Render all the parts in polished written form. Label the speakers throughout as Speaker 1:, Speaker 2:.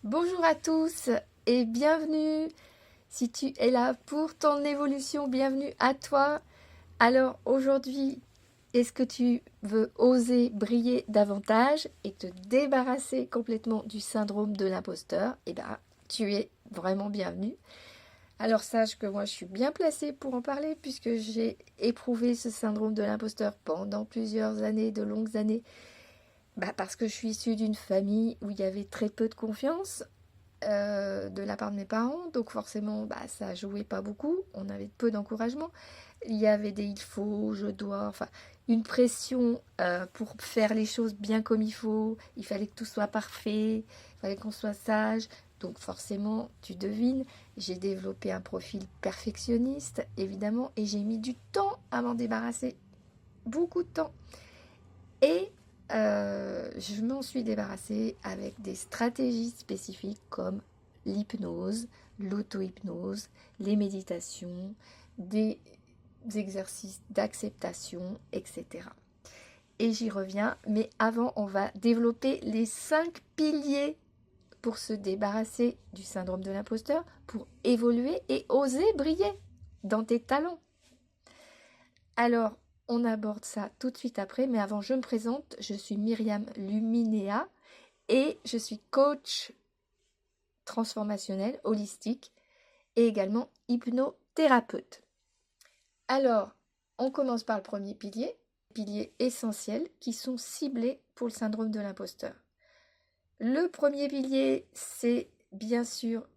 Speaker 1: Bonjour à tous et bienvenue. Si tu es là pour ton évolution, bienvenue à toi. Alors aujourd'hui, est-ce que tu veux oser briller davantage et te débarrasser complètement du syndrome de l'imposteur? Eh bien, tu es vraiment bienvenue. Alors sache que moi je suis bien placée pour en parler puisque j'ai éprouvé ce syndrome de l'imposteur pendant plusieurs années, de longues années. Parce que je suis issue d'une famille où il y avait très peu de confiance de la part de mes parents, donc forcément ça jouait pas beaucoup, on avait peu d'encouragement, il y avait des il faut, je dois, enfin une pression pour faire les choses bien comme il fallait que tout soit parfait, il fallait qu'on soit sage, donc forcément tu devines, j'ai développé un profil perfectionniste évidemment et j'ai mis du temps à m'en débarrasser, beaucoup de temps. Et je m'en suis débarrassée avec des stratégies spécifiques comme l'hypnose, l'auto-hypnose, les méditations, des exercices d'acceptation, etc. Et j'y reviens, mais avant, on va développer les 5 piliers pour se débarrasser du syndrome de l'imposteur, pour évoluer et oser briller dans tes talents. Alors, on aborde ça tout de suite après, mais avant, je me présente. Je suis Myriam Luminea et je suis coach transformationnel, holistique et également hypnothérapeute. Alors, on commence par le premier pilier essentiel qui sont ciblés pour le syndrome de l'imposteur. Le premier pilier, c'est bien sûr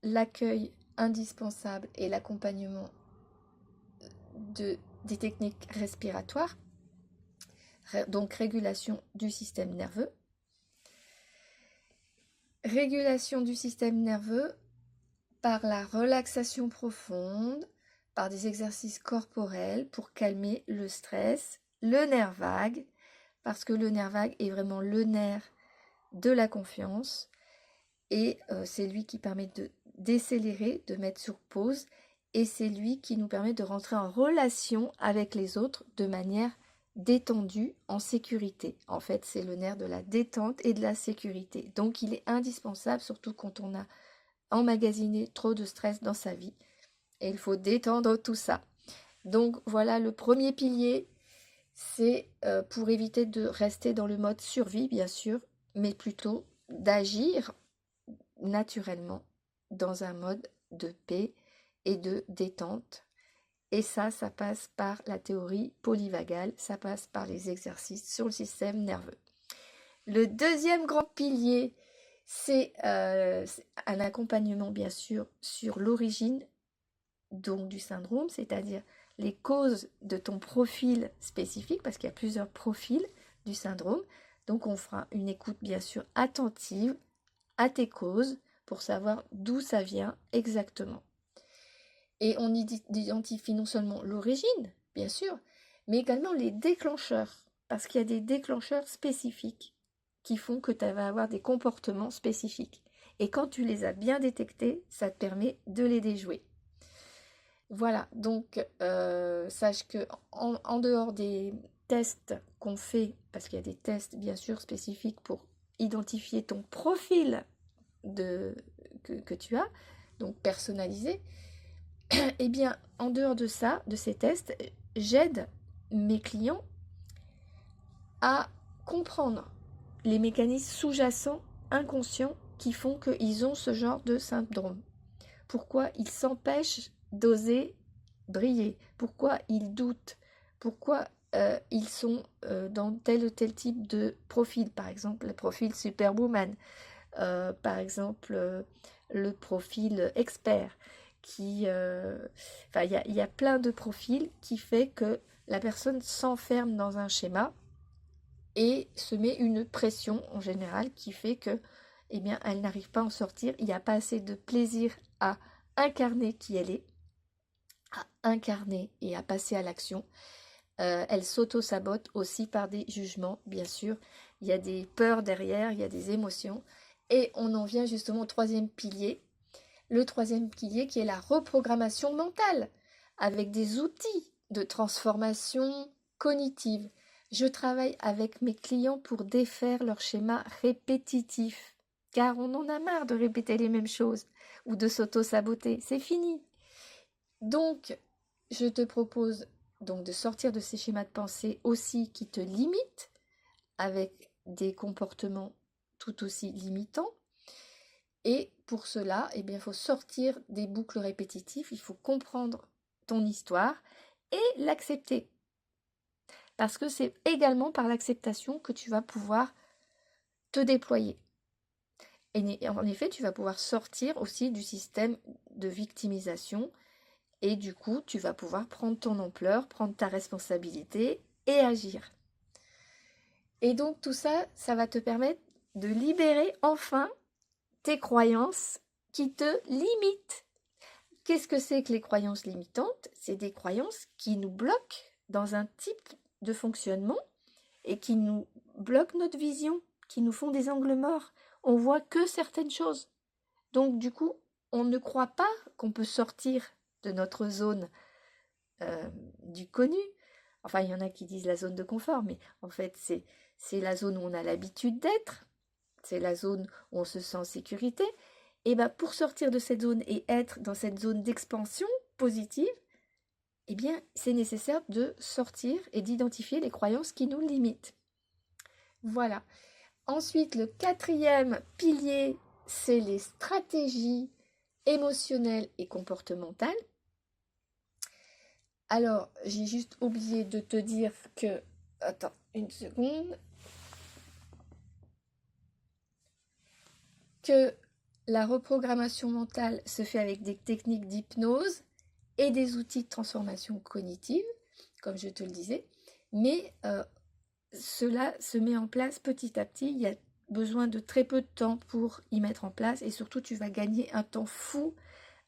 Speaker 1: l'accueil indispensable et l'accompagnement des techniques respiratoires, donc régulation du système nerveux. Régulation du système nerveux par la relaxation profonde, par des exercices corporels pour calmer le stress, le nerf vague, parce que le nerf vague est vraiment le nerf de la confiance et c'est lui qui permet de décélérer, de mettre sur pause et c'est lui qui nous permet de rentrer en relation avec les autres de manière détendue, en sécurité. En fait, c'est le nerf de la détente et de la sécurité. Donc, il est indispensable, surtout quand on a emmagasiné trop de stress dans sa vie. Et il faut détendre tout ça. Donc, voilà le premier pilier. C'est pour éviter de rester dans le mode survie, bien sûr, mais plutôt d'agir naturellement dans un mode de paix et de détente. Et ça passe par la théorie polyvagale, ça passe par les exercices sur le système nerveux. Le deuxième grand pilier, c'est un accompagnement bien sûr sur l'origine donc du syndrome, c'est-à-dire les causes de ton profil spécifique, parce qu'il y a plusieurs profils du syndrome. Donc on fera une écoute bien sûr attentive à tes causes pour savoir d'où ça vient exactement. Et on identifie non seulement l'origine, bien sûr, mais également les déclencheurs, parce qu'il y a des déclencheurs spécifiques qui font que tu vas avoir des comportements spécifiques. Et quand tu les as bien détectés, ça te permet de les déjouer. Voilà, donc sache que en dehors des tests qu'on fait, parce qu'il y a des tests bien sûr spécifiques pour identifier ton profil que tu as, donc personnalisé, eh bien, en dehors de ça, de ces tests, j'aide mes clients à comprendre les mécanismes sous-jacents, inconscients, qui font qu'ils ont ce genre de syndrome. Pourquoi ils s'empêchent d'oser briller, pourquoi ils doutent, pourquoi ils sont dans tel ou tel type de profil, par exemple le profil superwoman, par exemple le profil expert, il y a plein de profils qui fait que la personne s'enferme dans un schéma et se met une pression en général qui fait que eh bien, elle n'arrive pas à en sortir, il n'y a pas assez de plaisir à incarner qui elle est, à incarner et à passer à l'action. Elle s'auto-sabote aussi par des jugements, bien sûr. Il y a des peurs derrière, il y a des émotions. Et on en vient justement au troisième pilier. Le troisième pilier qui est la reprogrammation mentale, avec des outils de transformation cognitive. Je travaille avec mes clients pour défaire leur schéma répétitif. car on en a marre de répéter les mêmes choses ou de s'auto-saboter. C'est fini. Donc, je te propose donc de sortir de ces schémas de pensée aussi qui te limitent avec des comportements tout aussi limitants. Et pour cela, eh bien, il faut sortir des boucles répétitives, il faut comprendre ton histoire et l'accepter. Parce que c'est également par l'acceptation que tu vas pouvoir te déployer. Et en effet, tu vas pouvoir sortir aussi du système de victimisation et du coup, tu vas pouvoir prendre ton ampleur, prendre ta responsabilité et agir. Et donc tout ça, ça va te permettre de libérer enfin tes croyances qui te limitent. Qu'est-ce que c'est que les croyances limitantes? C'est des croyances qui nous bloquent dans un type de fonctionnement et qui nous bloquent notre vision, qui nous font des angles morts. On voit que certaines choses. Donc du coup, on ne croit pas qu'on peut sortir de notre zone du connu. Enfin, il y en a qui disent la zone de confort, mais en fait, c'est la zone où on a l'habitude d'être. C'est la zone où on se sent en sécurité. Et bien, pour sortir de cette zone et être dans cette zone d'expansion positive, eh bien, c'est nécessaire de sortir et d'identifier les croyances qui nous limitent. Voilà. Ensuite, le quatrième pilier, c'est les stratégies émotionnelles et comportementales. Alors, j'ai juste oublié de te dire que... Attends, une seconde. Que la reprogrammation mentale se fait avec des techniques d'hypnose et des outils de transformation cognitive, comme je te le disais. Mais cela se met en place petit à petit. Il y a besoin de très peu de temps pour y mettre en place. Et surtout, tu vas gagner un temps fou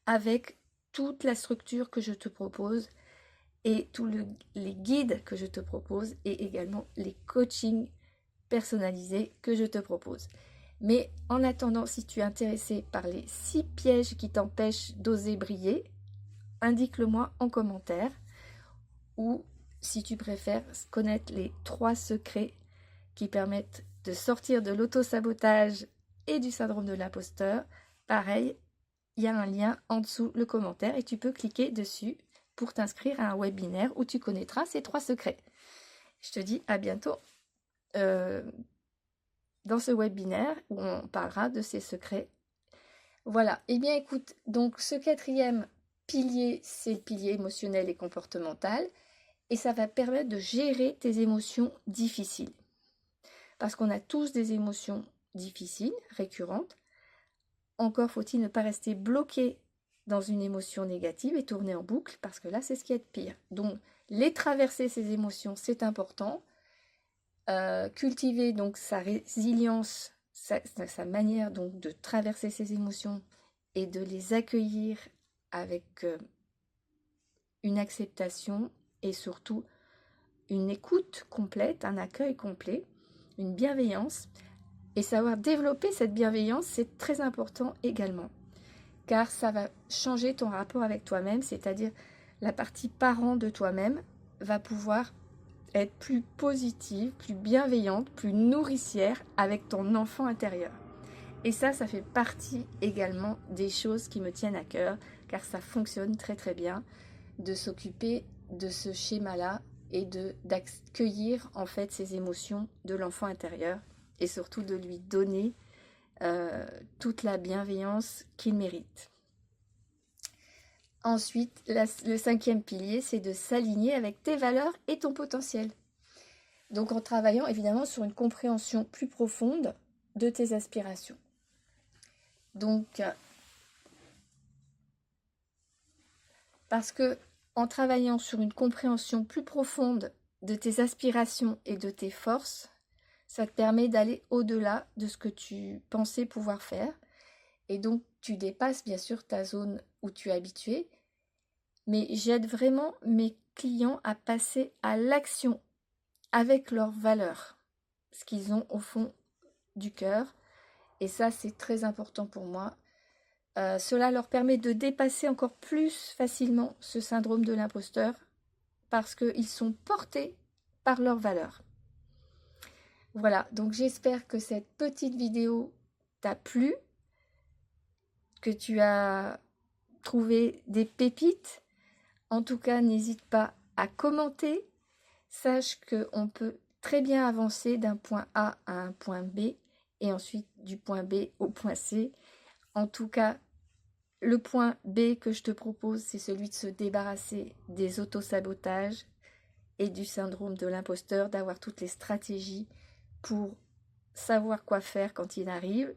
Speaker 1: avec toute la structure que je te propose et tous les guides que je te propose et également les coachings personnalisés que je te propose. Mais en attendant, si tu es intéressé par les 6 pièges qui t'empêchent d'oser briller, indique-le-moi en commentaire. Ou si tu préfères connaître les 3 secrets qui permettent de sortir de l'auto-sabotage et du syndrome de l'imposteur, pareil, il y a un lien en dessous le commentaire et tu peux cliquer dessus pour t'inscrire à un webinaire où tu connaîtras ces 3 secrets. Je te dis à bientôt dans ce webinaire où on parlera de ces secrets. Voilà, et bien écoute, donc ce 4e pilier, c'est le pilier émotionnel et comportemental, et ça va permettre de gérer tes émotions difficiles. Parce qu'on a tous des émotions difficiles, récurrentes. Encore faut-il ne pas rester bloqué dans une émotion négative et tourner en boucle, parce que là, c'est ce qui est de pire. Donc, les traverser, ces émotions, c'est important. Cultiver donc sa résilience, sa manière donc de traverser ses émotions et de les accueillir avec une acceptation et surtout une écoute complète, un accueil complet, une bienveillance. Et savoir développer cette bienveillance, c'est très important également, car ça va changer ton rapport avec toi-même, c'est-à-dire la partie parent de toi-même va pouvoir être plus positive, plus bienveillante, plus nourricière avec ton enfant intérieur. Et ça fait partie également des choses qui me tiennent à cœur, car ça fonctionne très très bien de s'occuper de ce schéma-là et d'accueillir en fait ces émotions de l'enfant intérieur et surtout de lui donner toute la bienveillance qu'il mérite. Ensuite, le 5e pilier, c'est de s'aligner avec tes valeurs et ton potentiel. Donc en travaillant évidemment sur une compréhension plus profonde de tes aspirations. Donc, parce que en travaillant sur une compréhension plus profonde de tes aspirations et de tes forces, ça te permet d'aller au-delà de ce que tu pensais pouvoir faire. Et donc, tu dépasses bien sûr ta zone où tu es habitué. Mais j'aide vraiment mes clients à passer à l'action avec leurs valeurs, ce qu'ils ont au fond du cœur. Et ça, c'est très important pour moi. Cela leur permet de dépasser encore plus facilement ce syndrome de l'imposteur parce qu'ils sont portés par leurs valeurs. Voilà, donc j'espère que cette petite vidéo t'a plu, que tu as trouvé des pépites. En tout cas, n'hésite pas à commenter. Sache qu'on peut très bien avancer d'un point A à un point B et ensuite du point B au point C. En tout cas, le point B que je te propose, c'est celui de se débarrasser des autosabotages et du syndrome de l'imposteur, d'avoir toutes les stratégies pour savoir quoi faire quand il arrive.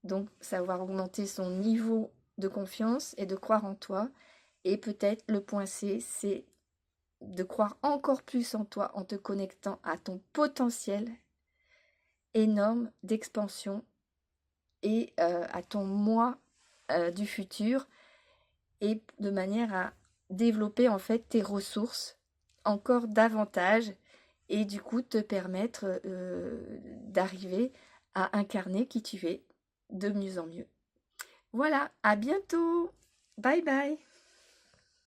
Speaker 1: Donc, savoir augmenter son niveau de confiance et de croire en toi. Et peut-être le point C, c'est de croire encore plus en toi en te connectant à ton potentiel énorme d'expansion et à ton moi du futur, et de manière à développer en fait tes ressources encore davantage et du coup te permettre d'arriver à incarner qui tu es de mieux en mieux. Voilà, à bientôt. Bye bye.